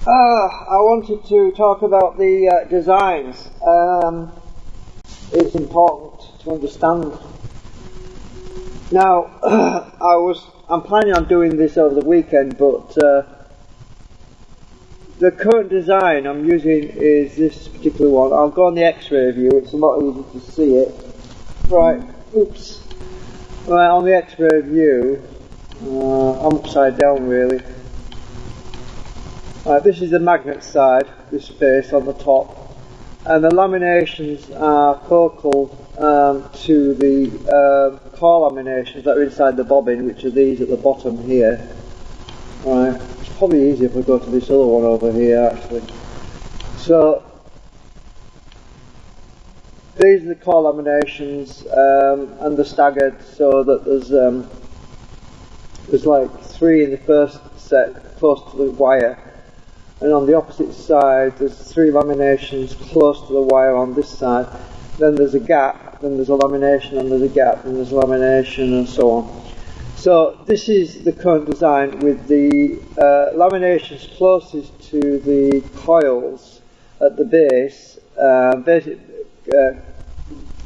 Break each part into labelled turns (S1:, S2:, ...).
S1: I wanted to talk about the designs. It's important to understand. Now, I'm planning on doing this over the weekend, but the current design I'm using is this particular one. I'll go on the X-ray view. It's a lot easier to see it. Right. Oops. Right, on the X-ray view, I'm upside down really. This is the magnet side, this face on the top, and the laminations are focal to the core laminations that are inside the bobbin, which are these at the bottom here. Right, it's probably easier if we go to this other one over here actually. So these are the core laminations, and they're staggered so that there's like 3 in the first set close to the wire. And on the opposite side there's 3 laminations close to the wire on this side. Then there's a gap, then there's a lamination, and there's a gap, and there's a lamination, and so on. So this is the current design with the laminations closest to the coils at the base,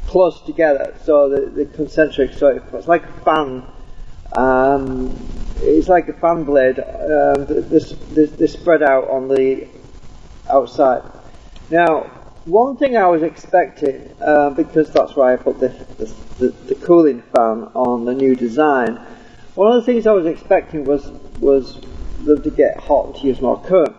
S1: close together, so the concentric, so it's like a fan. It's like a fan blade. They're spread out on the outside. Now, one thing I was expecting, because that's why I put the cooling fan on the new design, one of the things I was expecting was them to get hot and to use more current,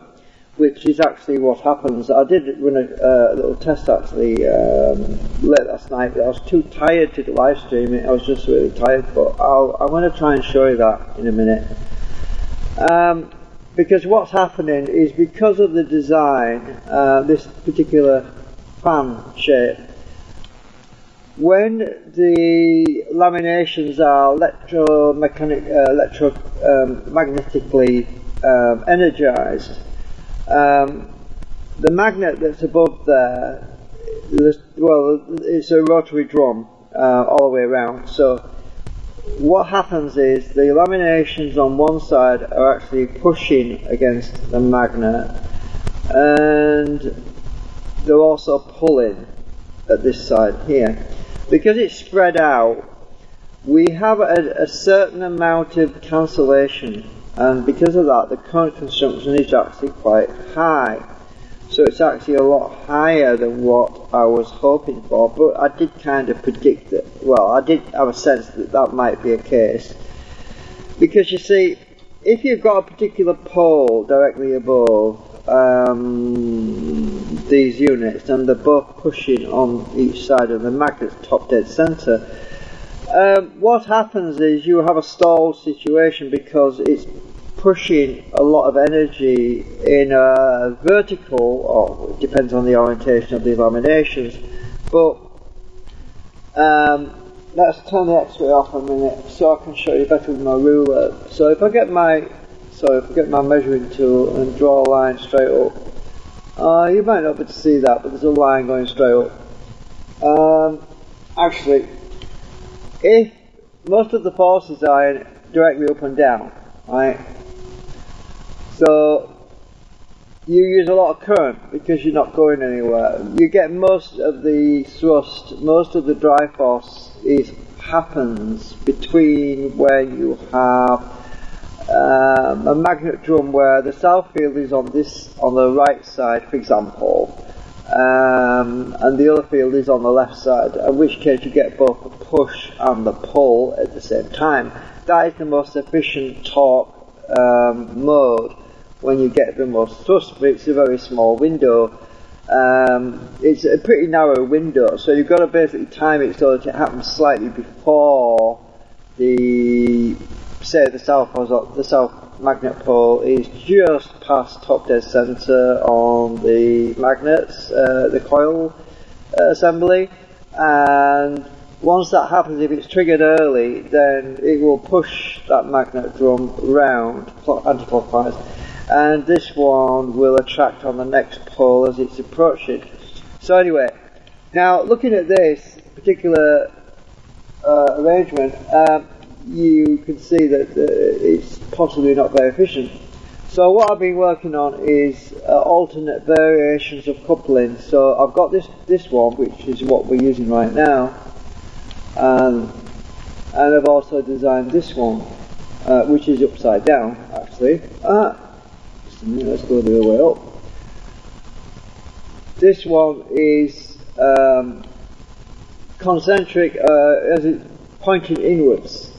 S1: which is actually what happens. I did run a little test actually late last night, but I was too tired to live stream it. I was just really tired, but I'm going to try and show you that in a minute. Because what's happening is, because of the design, this particular fan shape, when the laminations are electromagnetically energized, the magnet that's above there, it's a rotary drum all the way around. So what happens is the laminations on one side are actually pushing against the magnet, and they're also pulling at this side here. Because it's spread out, we have a certain amount of cancellation, and because of that the current consumption is actually quite high. So it's actually a lot higher than what I was hoping for, but I did kind of predict that. Well, I did have a sense that that might be a case, because you see, if you've got a particular pole directly above these units, and they're both pushing on each side of the magnet's top dead center, what happens is you have a stalled situation, because it's pushing a lot of energy in a vertical, or it depends on the orientation of the laminations. But let's turn the X-ray off a minute so I can show you better with my ruler. So if I get my measuring tool and draw a line straight up, you might not be able to see that, but there's a line going straight up. Actually, if most of the forces are directly up and down, right? So you use a lot of current because you're not going anywhere. You get most of the thrust, most of the drive force happens between where you have a magnet drum where the south field is on the right side, for example, and the other field is on the left side, in which case you get both the push and the pull at the same time. That is the most efficient torque mode when you get the most thrust, but it's a very small window. It's a pretty narrow window, so you've got to basically time it so that it happens slightly before the south magnet pole is just past top dead center on the magnets, the coil assembly, and once that happens, if it's triggered early, then it will push that magnet drum round anti-clockwise, and this one will attract on the next pole as it's approaching. So anyway, now looking at this particular arrangement, you can see that it's possibly not very efficient. So what I've been working on is alternate variations of coupling. So I've got this one, which is what we're using right now, and I've also designed this one, which is upside down actually. Just a minute, let's go the other way up. This one is concentric, as it pointing inwards,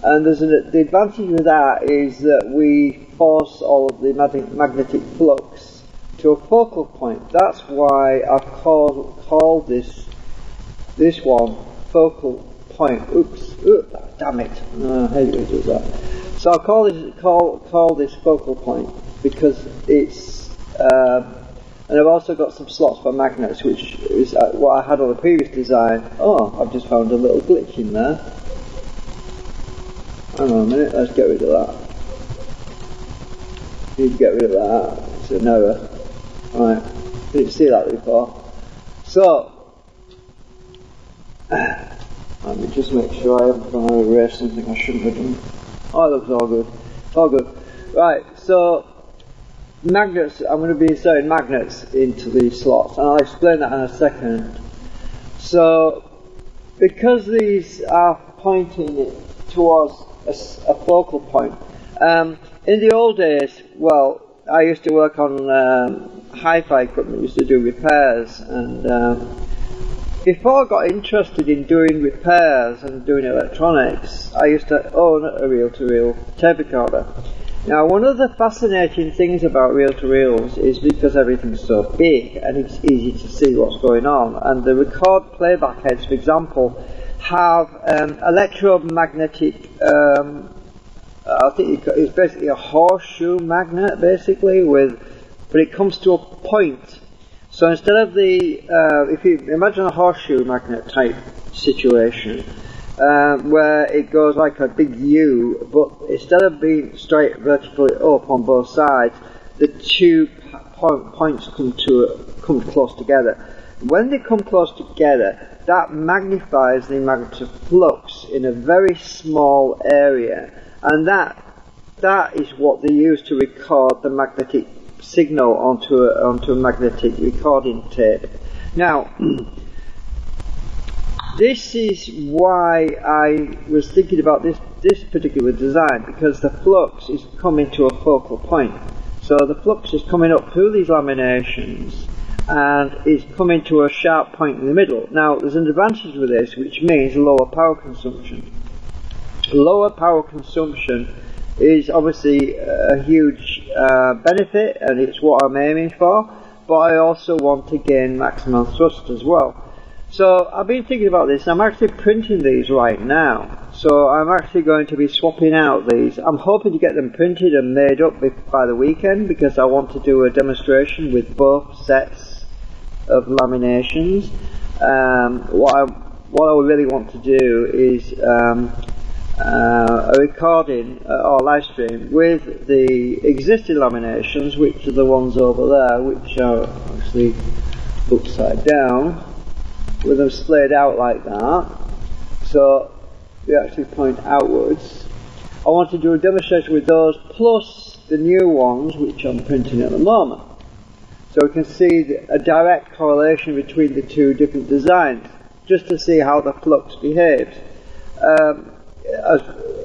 S1: and the advantage with that is that we force all of the magnetic flux to a focal point. That's why I've called this one focal point. Oops, damn it! I hate when it does that. So I'll call this focal point because it's. And I've also got some slots for magnets, which is what I had on the previous design. Oh, I've just found a little glitch in there. Hang on a minute, let's get rid of that. Need to get rid of that, it's an error. Right, didn't see that before. So, let me just make sure I haven't gone to erase something I shouldn't have done. Oh, it looks all good. All good. Right, so magnets, I'm going to be inserting magnets into these slots, and I'll explain that in a second. So, because these are pointing towards a focal point, in the old days, well, I used to work on hi-fi equipment, used to do repairs, and before I got interested in doing repairs and doing electronics, I used to own a reel-to-reel tape recorder. Now, one of the fascinating things about reel-to-reels is because everything's so big and it's easy to see what's going on, and the record playback heads, for example, have electromagnetic, I think it's basically a horseshoe magnet, basically, but it comes to a point. So instead of if you imagine a horseshoe magnet type situation, where it goes like a big U, but instead of being straight vertically up on both sides, the two points come close together. When they come close together, that magnifies the magnetic flux in a very small area, and that is what they use to record the magnetic signal onto a magnetic recording tape. Now, this is why I was thinking about this particular design, because the flux is coming to a focal point. So the flux is coming up through these laminations and is coming to a sharp point in the middle. Now, there's an advantage with this, which means lower power consumption. Lower power consumption is obviously a huge benefit, and it's what I'm aiming for, but I also want to gain maximum thrust as well. So I've been thinking about this. I'm actually printing these right now, so I'm actually going to be swapping out these. I'm hoping to get them printed and made up by the weekend, because I want to do a demonstration with both sets of laminations. What I really want to do is a recording or live stream with the existing laminations, which are the ones over there, which are actually upside down, with them splayed out like that, so they actually point outwards. I want to do a demonstration with those, plus the new ones which I'm printing at the moment, so we can see a direct correlation between the two different designs, just to see how the flux behaves.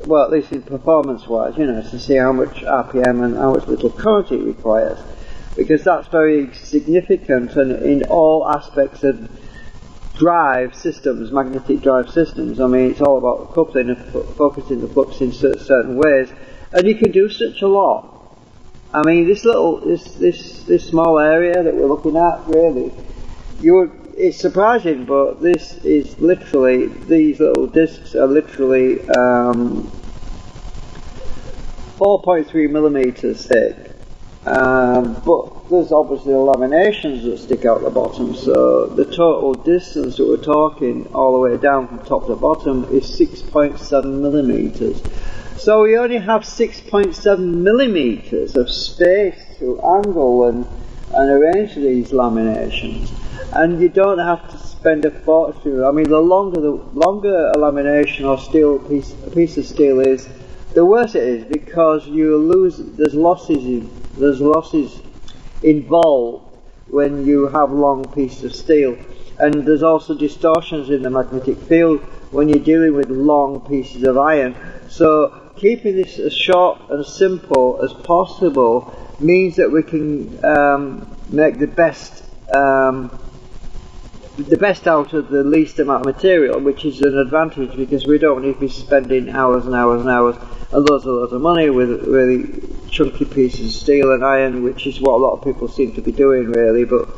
S1: Well, at least in performance-wise, to see how much RPM and how much little current it requires, because that's very significant, and in all aspects of drive systems, magnetic drive systems. I mean, it's all about coupling and focusing the flux in certain ways, and you can do such a lot. I mean, this small area that we're looking at, really, it's surprising, but this is literally, these little discs are literally 4.3 millimeters thick. But there's obviously laminations that stick out the bottom, so the total distance that we're talking all the way down from top to bottom is 6.7 millimeters. So we only have 6.7 millimeters of space to angle and arrange these laminations, and you don't have to spend a fortune. I mean, the longer a lamination or a piece of steel is, the worse it is, because you lose. There's losses involved when you have long pieces of steel, and there's also distortions in the magnetic field when you're dealing with long pieces of iron. So keeping this as short and simple as possible means that we can make the best out of the least amount of material, which is an advantage, because we don't need to be spending hours and hours and hours and loads of money with really chunky pieces of steel and iron, which is what a lot of people seem to be doing, really. But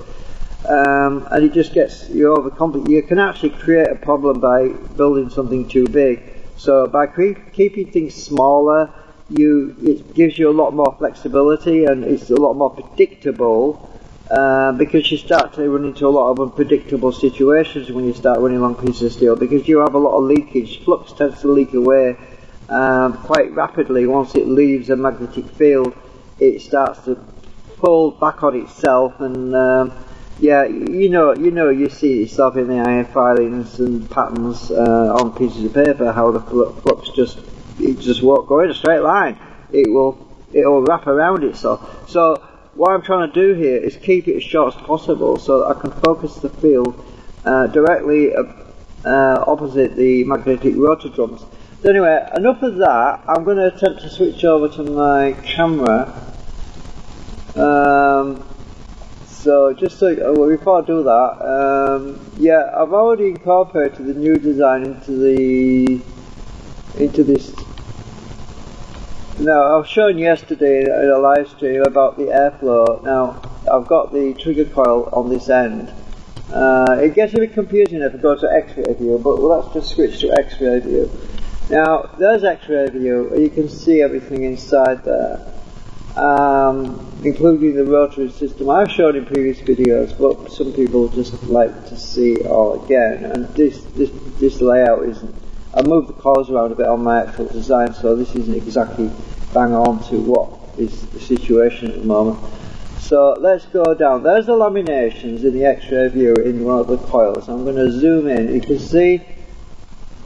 S1: and it just gets you overcomplicated. You can actually create a problem by building something too big. So by keeping things smaller, it gives you a lot more flexibility, and it's a lot more predictable. Because you start to run into a lot of unpredictable situations when you start running long pieces of steel, because you have a lot of leakage. Flux tends to leak away quite rapidly. Once it leaves a magnetic field, it starts to pull back on itself, and you see yourself in the iron filings and patterns on pieces of paper, how the flux just won't go in a straight line. It will wrap around itself. So what I'm trying to do here is keep it as short as possible, so that I can focus the field directly opposite the magnetic rotor drums. So anyway, enough of that. I'm going to attempt to switch over to my camera. Before I do that, I've already incorporated the new design into this. Now, I was showing yesterday in a live stream about the airflow. Now, I've got the trigger coil on this end. It gets a bit confusing if I go to X-ray view, but let's just switch to X-ray view. Now, there's X-ray view, and you can see everything inside there, including the rotary system. I've shown in previous videos, but some people just like to see it all again. And this layout isn't. I moved the coils around a bit on my actual design, so this isn't exactly bang on to what is the situation at the moment. So let's go down. There's the laminations in the X-ray view in one of the coils. I'm going to zoom in. You can see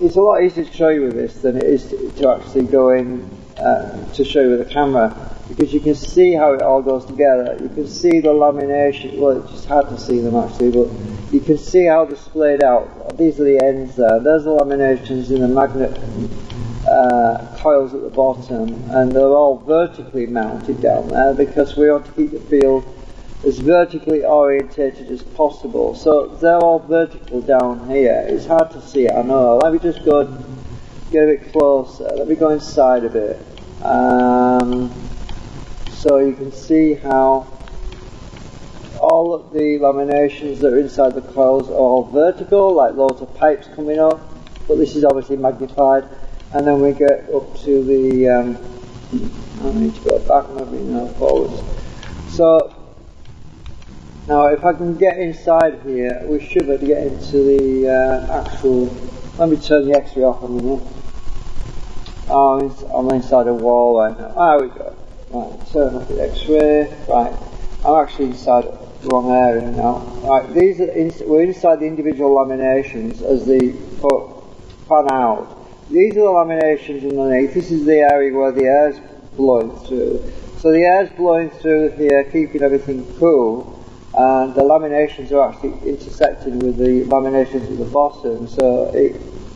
S1: it's a lot easier to show you with this than it is to actually go in to show you with the camera, because you can see how it all goes together. You can see the lamination. Well, it's just hard to see them actually, but you can see how they're splayed out. These are the ends there. There's the laminations in the magnet coils at the bottom, and they're all vertically mounted down there because we want to keep the field as vertically orientated as possible. So they're all vertical down here. It's hard to see it, I know. Let me just go get a bit closer. Let me go inside a bit. So you can see how all of the laminations that are inside the coils are all vertical, like loads of pipes coming up, but this is obviously magnified. And then we get up to the, I need to go back maybe now, forwards. So, now if I can get inside here, we should be able to get into the actual, let me turn the X-ray off a minute. Oh, I'm inside a wall right now. There we go. Right, turn off the X-ray. Right, I'm actually inside the wrong area now. Right, we're inside the individual laminations as they pan out. These are the laminations underneath. This is the area where the air's blowing through. So the air's blowing through here, keeping everything cool, and the laminations are actually intersecting with the laminations at the bottom. So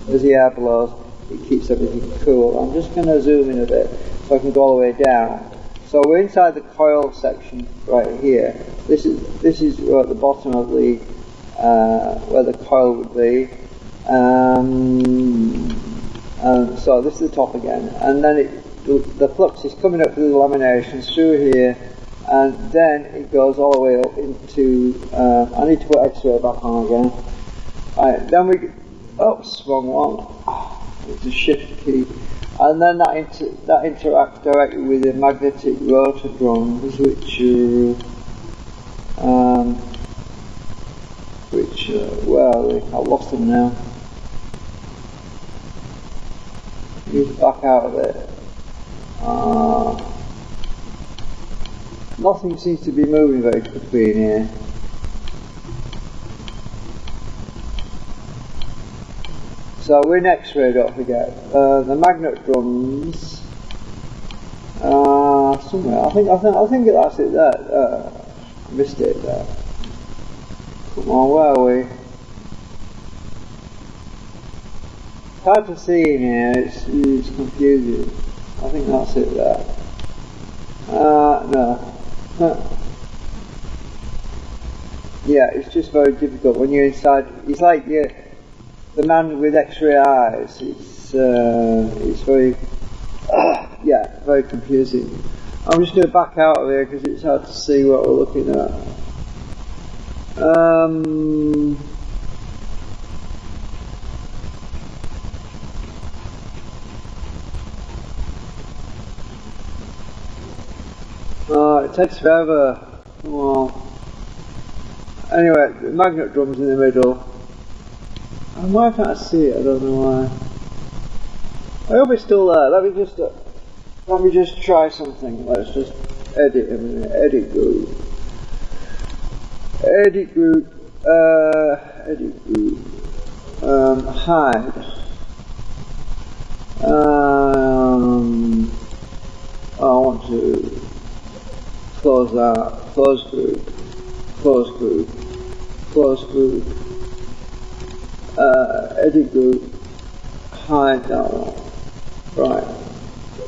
S1: as the air blows, it keeps everything cool. I'm just going to zoom in a bit so I can go all the way down. So we're inside the coil section right here. This is at the bottom of the where the coil would be. So this is the top again, and then the flux is coming up through the laminations through here, and then it goes all the way up into. I need to put X-ray back on again. Right, then oops, wrong one. It's a shift key, and then that interacts directly with the magnetic rotor drums, where are they? I've lost them now. He's back out of it. Nothing seems to be moving very quickly in here. So we're in X-ray, don't forget. The magnet drums Somewhere. I think that's it there. Missed it there. Come on, where are we? It's hard to see in here, it's confusing. I think that's it there. No. Yeah, it's just very difficult when you're inside. It's like the man with X-ray eyes. It's very, yeah, very confusing. I'm just going to back out of here because it's hard to see what we're looking at. Oh, it takes forever. Well, anyway, the magnet drum's in the middle. And why can't I see it? I don't know why. I hope it's still there. Let me just try something. Let's just edit a minute. Edit group. Edit group. Edit group. Hide. I want to close that. Close group. Close group. Close group. Edit group. Hide that one. Right.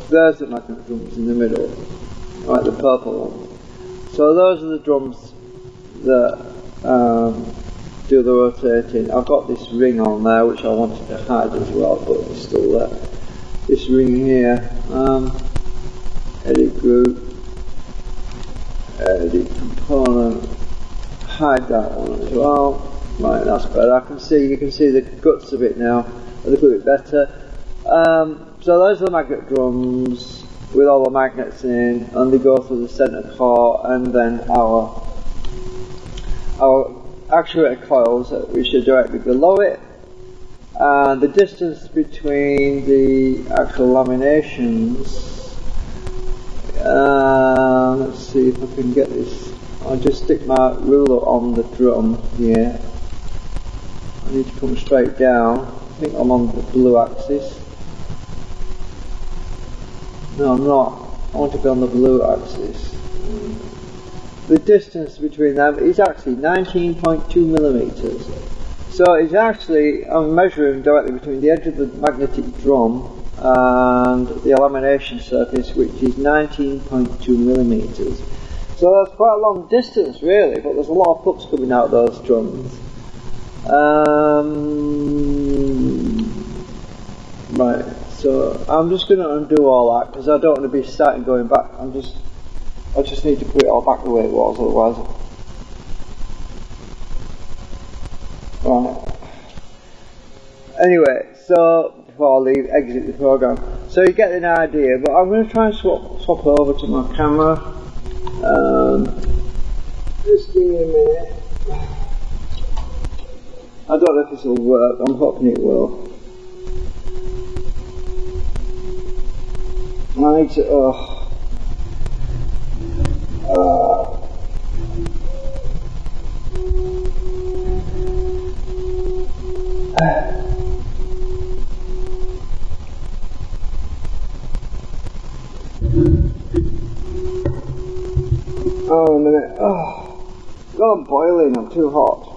S1: There's the magnet drums in the middle. Right, the purple one. So those are the drums that do the rotating. I've got this ring on there which I wanted to hide as well, but it's still there. This ring here. Edit group. Edit component. Hide that one as well. Right, that's better. You can see the guts of it now a little bit better. So those are the magnet drums with all the magnets in, and they go through the centre core, and then our actuator coils which are directly below it, and the distance between the actual laminations. Let's see if I can get this. I'll just stick my ruler on the drum here. I need to come straight down. I think I'm on the blue axis. No, I'm not. I want to be on the blue axis. The distance between them is actually 19.2 millimeters. So it's actually, I'm measuring directly between the edge of the magnetic drum and the lamination surface, which is 19.2 millimeters. So that's quite a long distance really, but there's a lot of flux coming out of those drums. Right, so I'm just going to undo all that because I don't want to be starting going back. I just need to put it all back the way it was, otherwise. Right. Anyway, so before I leave, exit the program. So you get an idea, but I'm going to try and swap over to my camera. Just give me a minute. I don't know if this will work, I'm hoping it will. I need to, oh, a minute. Oh, I'm boiling, I'm too hot.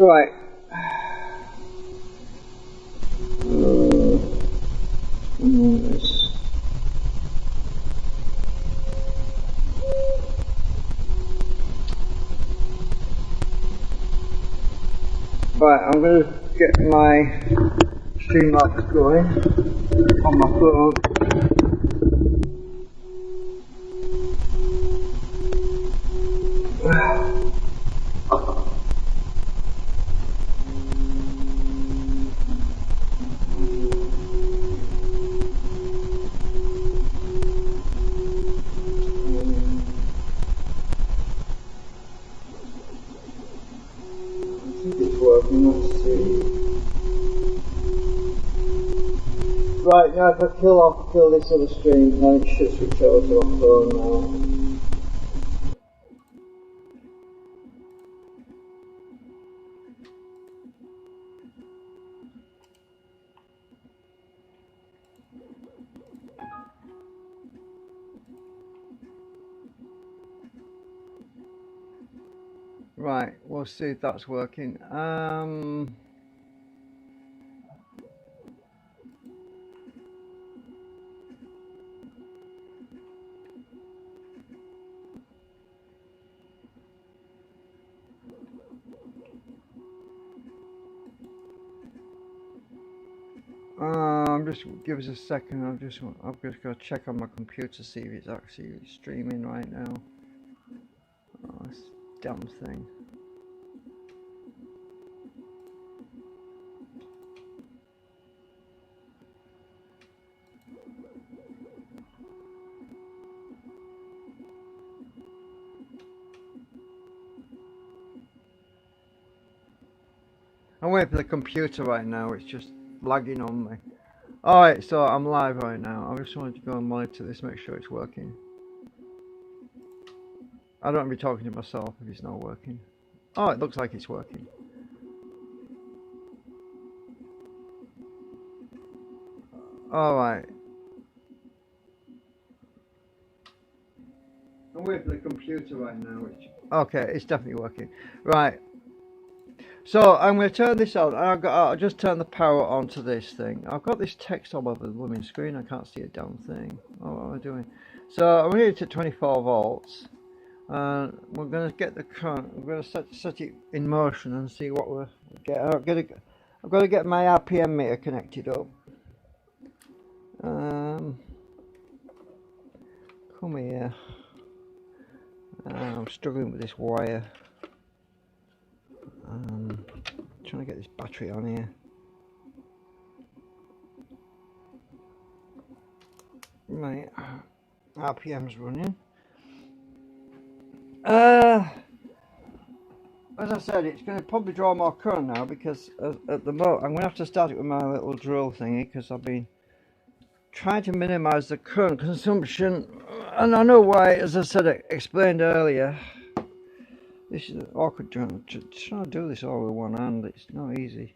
S1: Right. Right, I'm going to get my Streamlabs going on my phone. Let's see. Right, now if I kill this other stream, then it should switch over to my phone now. Right, we'll see if that's working. Just give us a second. I'm just going to check on my computer, see if it's actually streaming right now. Oh, this damn thing. I'm waiting for the computer right now. It's just lagging on me. Alright, so I'm live right now. I just wanted to go and monitor this, make sure it's working. I don't want to be talking to myself if it's not working. Oh, it looks like it's working. Alright. I'm waiting for the computer right now. Okay, it's definitely working. Right. So I'm going to turn this on. I'll just turn the power on to this thing. I've got this text all over the blooming screen. I can't see a damn thing. Oh, what am I doing? So I'm going to get it to 24 volts. We're going to get the current. I'm going to set it in motion and see what we get. I've got to get my RPM meter connected up. Come here. I'm struggling with this wire. Trying to get this battery on here. Right, RPM's running. As I said, it's going to probably draw more current now because at the moment I'm going to have to start it with my little drill thingy because I've been trying to minimize the current consumption, and I know why. As I said, explained earlier. This is an awkward trying to do this all with one hand. It's not easy.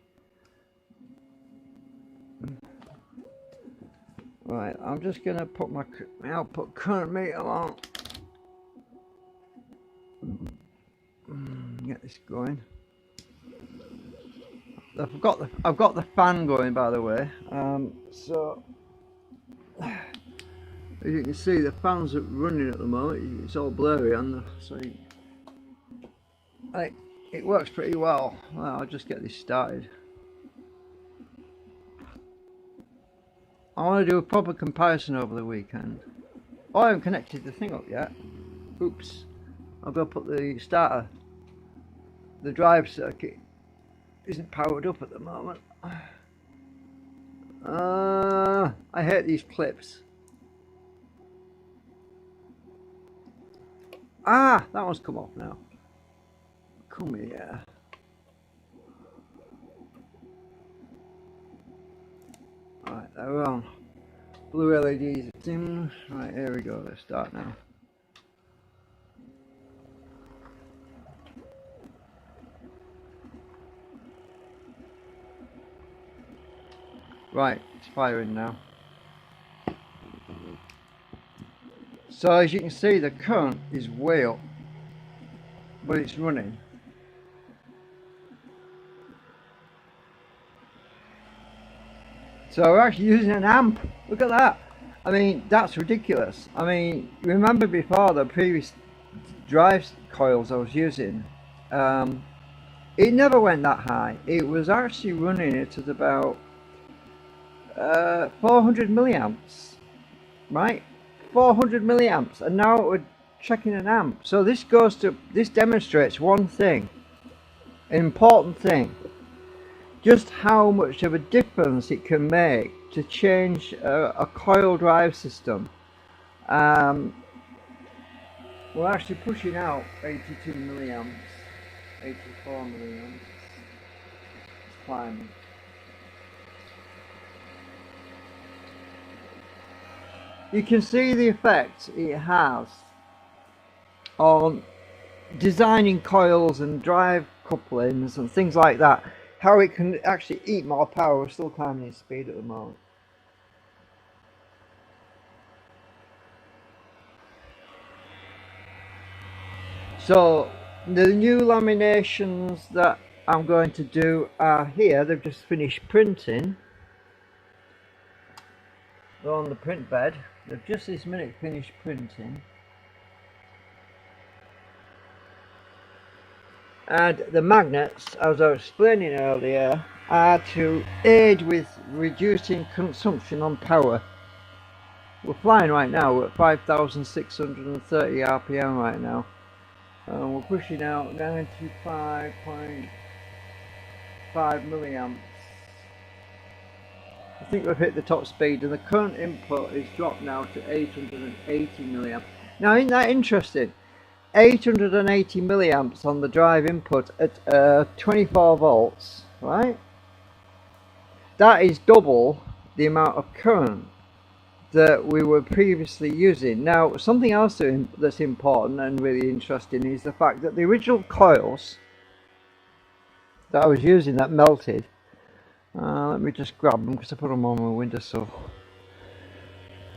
S1: Right, I'm just going to put my output current meter on. Get this going. I've got the fan going, by the way. So as you can see, the fans are running at the moment. It's all blurry on the so. It works pretty well. I'll just get this started. I want to do a proper comparison over the weekend. Oh, I haven't connected the thing up yet. Oops. I've got to put the starter. The drive circuit isn't powered up at the moment. I hate these clips. Ah, that one's come off now. Come here. Right, they're on. Blue LEDs are dim. Right, here we go. Let's start now. Right, it's firing now. So as you can see, the current is way up, but it's running. So we're actually using an amp. Look at that. I mean, that's ridiculous. I mean, remember before the previous drive coils I was using, it never went that high. It was actually running it at about 400 milliamps, right? 400 milliamps, and now we're checking an amp. So this demonstrates one thing, an important thing. Just how much of a difference it can make to change a coil drive system. We're actually pushing out 82 milliamps, 84 milliamps. climbing. You can see the effect it has on designing coils and drive couplings and things like that, how it can actually eat more power. We're still climbing its speed at the moment. So the new laminations that I'm going to do are here. They've just finished printing. They're on the print bed. They've just this minute finished printing. And the magnets, as I was explaining earlier, are to aid with reducing consumption on power. We're flying right now, we're at 5,630 RPM right now. And we're pushing out 95.5 milliamps. I think we've hit the top speed, and the current input is dropped now to 880 milliamps. Now, isn't that interesting? 880 milliamps on the drive input at 24 volts, right? That is double the amount of current that we were previously using. Now, something else that's important and really interesting is the fact that the original coils that I was using that melted, let me just grab them because I put them on my windowsill.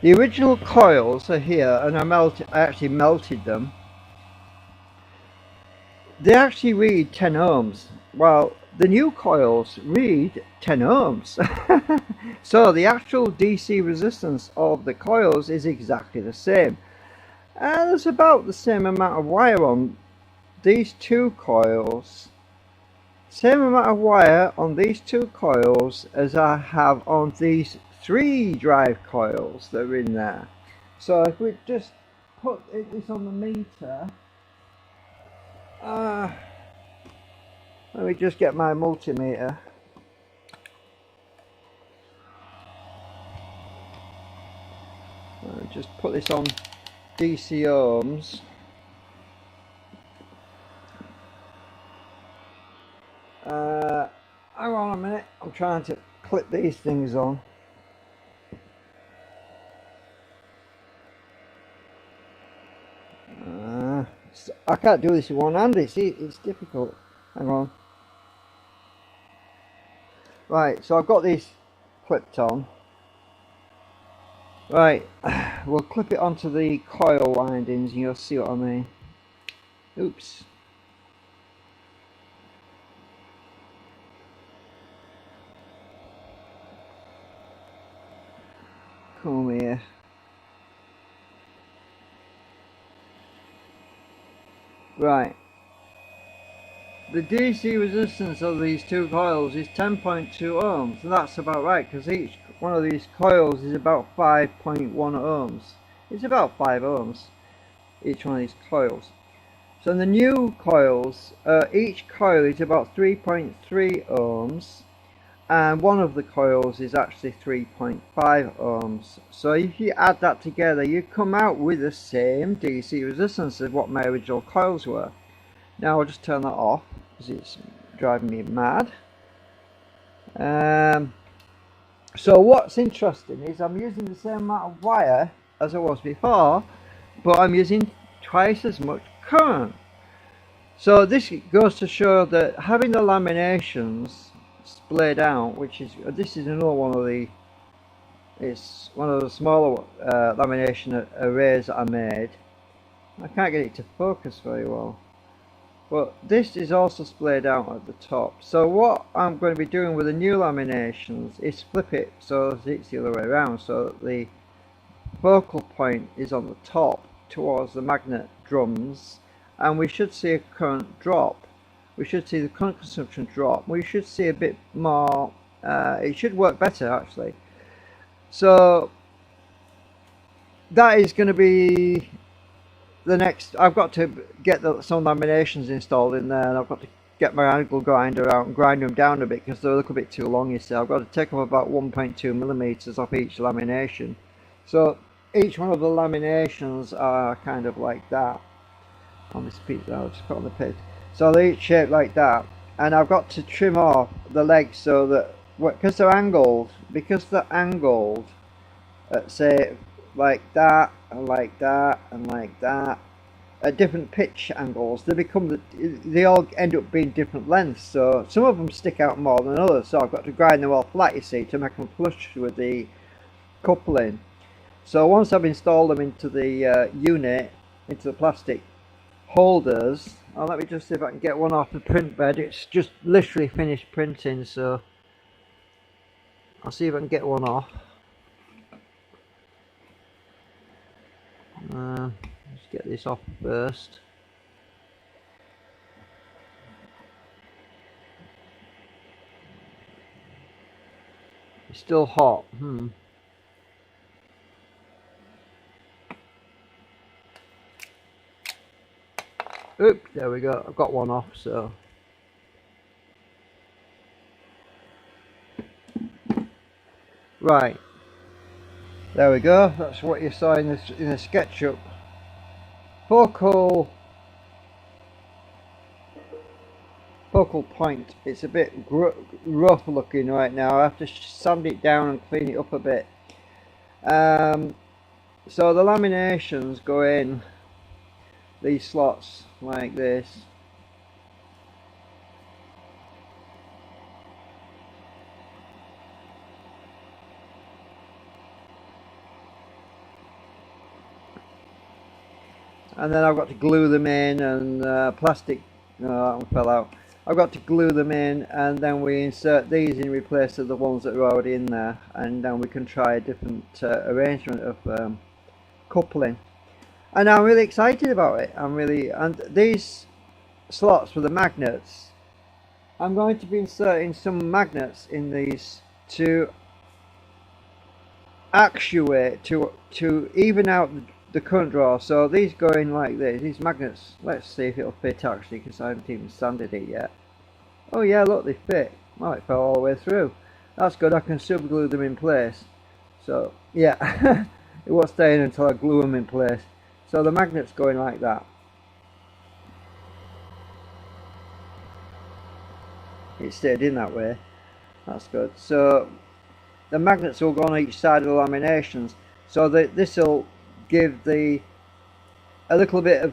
S1: The original coils are here, and I actually melted them. They actually read 10 ohms. Well, the new coils read 10 ohms. So the actual DC resistance of the coils is exactly the same. And there's about the same amount of wire on these two coils. Same amount of wire on these two coils as I have on these 3 drive coils that are in there. So if we just put this on the meter, let me just get my multimeter. Just put this on DC ohms. Hang on a minute, I'm trying to clip these things on. I can't do this with one hand, it's difficult. Hang on. Right, so I've got these clipped on. Right, we'll clip it onto the coil windings and you'll see what I mean. Oops. Come here. Right. The DC resistance of these two coils is 10.2 ohms, and that's about right because each one of these coils is about 5.1 ohms. It's about 5 ohms, each one of these coils. So in the new coils, each coil is about 3.3 ohms, and one of the coils is actually 3.5 ohms. So if you add that together, you come out with the same DC resistance as what my original coils were. Now I'll just turn that off because it's driving me mad. So what's interesting is I'm using the same amount of wire as I was before, but I'm using twice as much current. So this goes to show that having the laminations splayed out, this is another one of the, it's one of the smaller lamination arrays that I made. I can't get it to focus very well, but this is also splayed out at the top. So what I'm going to be doing with the new laminations is flip it so that it's the other way around, so that the focal point is on the top towards the magnet drums, and we should see a current drop. We should see the current consumption drop. We should see a bit more, it should work better actually. So that is going to be the next. I've got to get some laminations installed in there, and I've got to get my angle grinder out and grind them down a bit because they're a little bit too long, you see. I've got to take them about 1.2 millimeters off each lamination. So each one of the laminations are kind of like that on this piece that I'll just put on the pit. So they're each shaped like that, and I've got to trim off the legs so that, because they're angled, say like that and like that and like that, at different pitch angles, they all end up being different lengths. So some of them stick out more than others. So I've got to grind them all flat, you see, to make them flush with the coupling. So once I've installed them into the unit, into the plastic holders, let me just see if I can get one off the print bed. It's just literally finished printing, so I'll see if I can get one off. Let's get this off first. It's still hot. Oop, there we go. I've got one off, so. Right. There we go. That's what you saw in the SketchUp. Focal point. It's a bit rough looking right now. I have to sand it down and clean it up a bit. So the laminations go in these slots like this. And then I've got to glue them in, and plastic, no, that one fell out. I've got to glue them in, and then we insert these in replace of the ones that are already in there, and then we can try a different arrangement of coupling. And I'm really excited about it. And these slots for the magnets, I'm going to be inserting some magnets in these to actuate, to even out the current draw. So these go in like this, these magnets. Let's see if it'll fit actually, because I haven't even sanded it yet. Oh yeah, look, they fit. Oh, it fell all the way through. That's good. I can super glue them in place. So yeah, it won't stay in until I glue them in place. So the magnets go in like that. It stayed in that way. That's good. So the magnets will go on each side of the laminations, so that this will give a little bit of,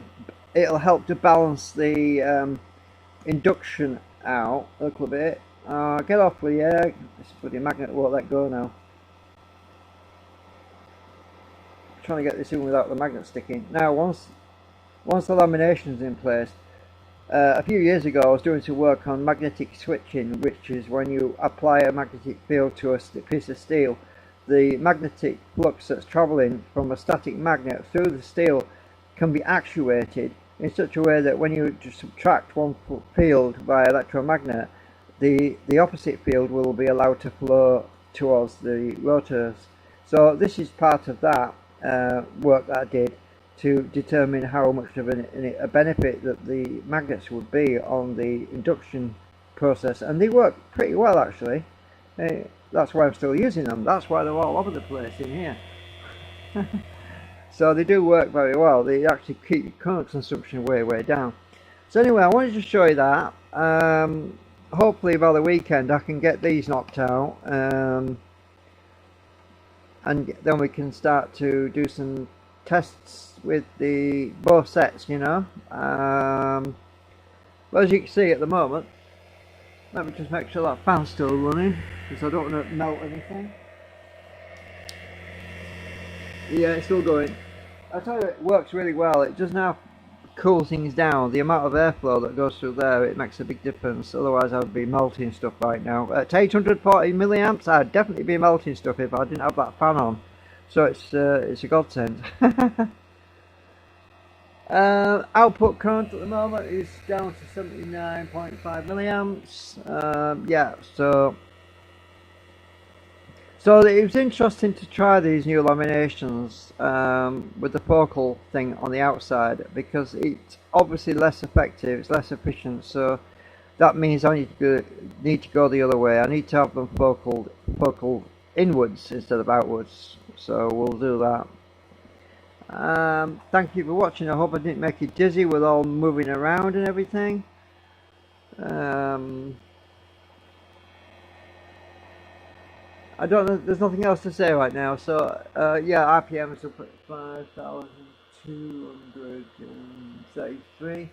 S1: it'll help to balance the induction out a little bit. Get off with you. This bloody magnet won't let go now. I'm trying to get this in without the magnet sticking. Now once the lamination's in place, a few years ago I was doing some work on magnetic switching, which is when you apply a magnetic field to a piece of steel, the magnetic flux that's travelling from a static magnet through the steel can be actuated in such a way that when you subtract one field by electromagnet, the opposite field will be allowed to flow towards the rotors. So this is part of that work that I did to determine how much of a benefit that the magnets would be on the induction process, and they work pretty well actually. That's why I'm still using them. That's why they're all over the place in here. So they do work very well. They actually keep current consumption way down. So anyway, I wanted to show you that. Hopefully by the weekend I can get these knocked out, and then we can start to do some tests with both sets, you know. Well, as you can see at the moment, let me just make sure that fan's still running, because I don't want to melt anything. Yeah, it's still going. I tell you, it works really well. It does now cool things down. The amount of airflow that goes through there, it makes a big difference. Otherwise I would be melting stuff right now. At 840 milliamps, I'd definitely be melting stuff if I didn't have that fan on. So it's a godsend. Output current at the moment is down to 79.5 milliamps. Yeah, so it was interesting to try these new laminations with the focal thing on the outside, because it's obviously less effective, it's less efficient. So that means I need to go the other way. I need to have them focal inwards instead of outwards. So we'll do that. Thank you for watching. I hope I didn't make you dizzy with all moving around and everything. I don't know, there's nothing else to say right now, so yeah, RPM is up at 5,233,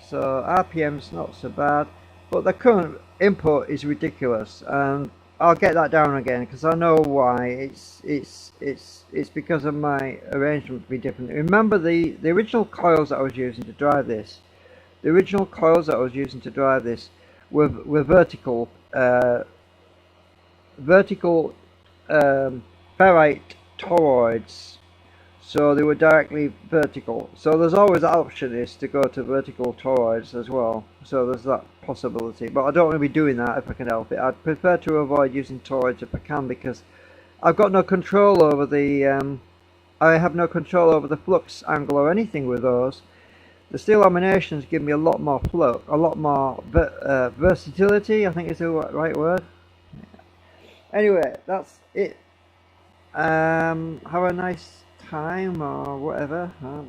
S1: so RPM's not so bad, but the current input is ridiculous, and I'll get that down again because I know why. It's because of my arrangement to be different. Remember the original coils that I was using to drive this. The original coils that I was using to drive this were vertical. Vertical ferrite toroids, so they were directly vertical. So there's always that option is to go to vertical toroids as well. So there's that possibility, but I don't want to be doing that if I can help it. I'd prefer to avoid using toroids if I can because I've got no control over the I have no control over the flux angle or anything with those. The steel laminations give me a lot more flux, a lot more versatility, I think is the right word. Anyway, that's it. Have a nice time or whatever.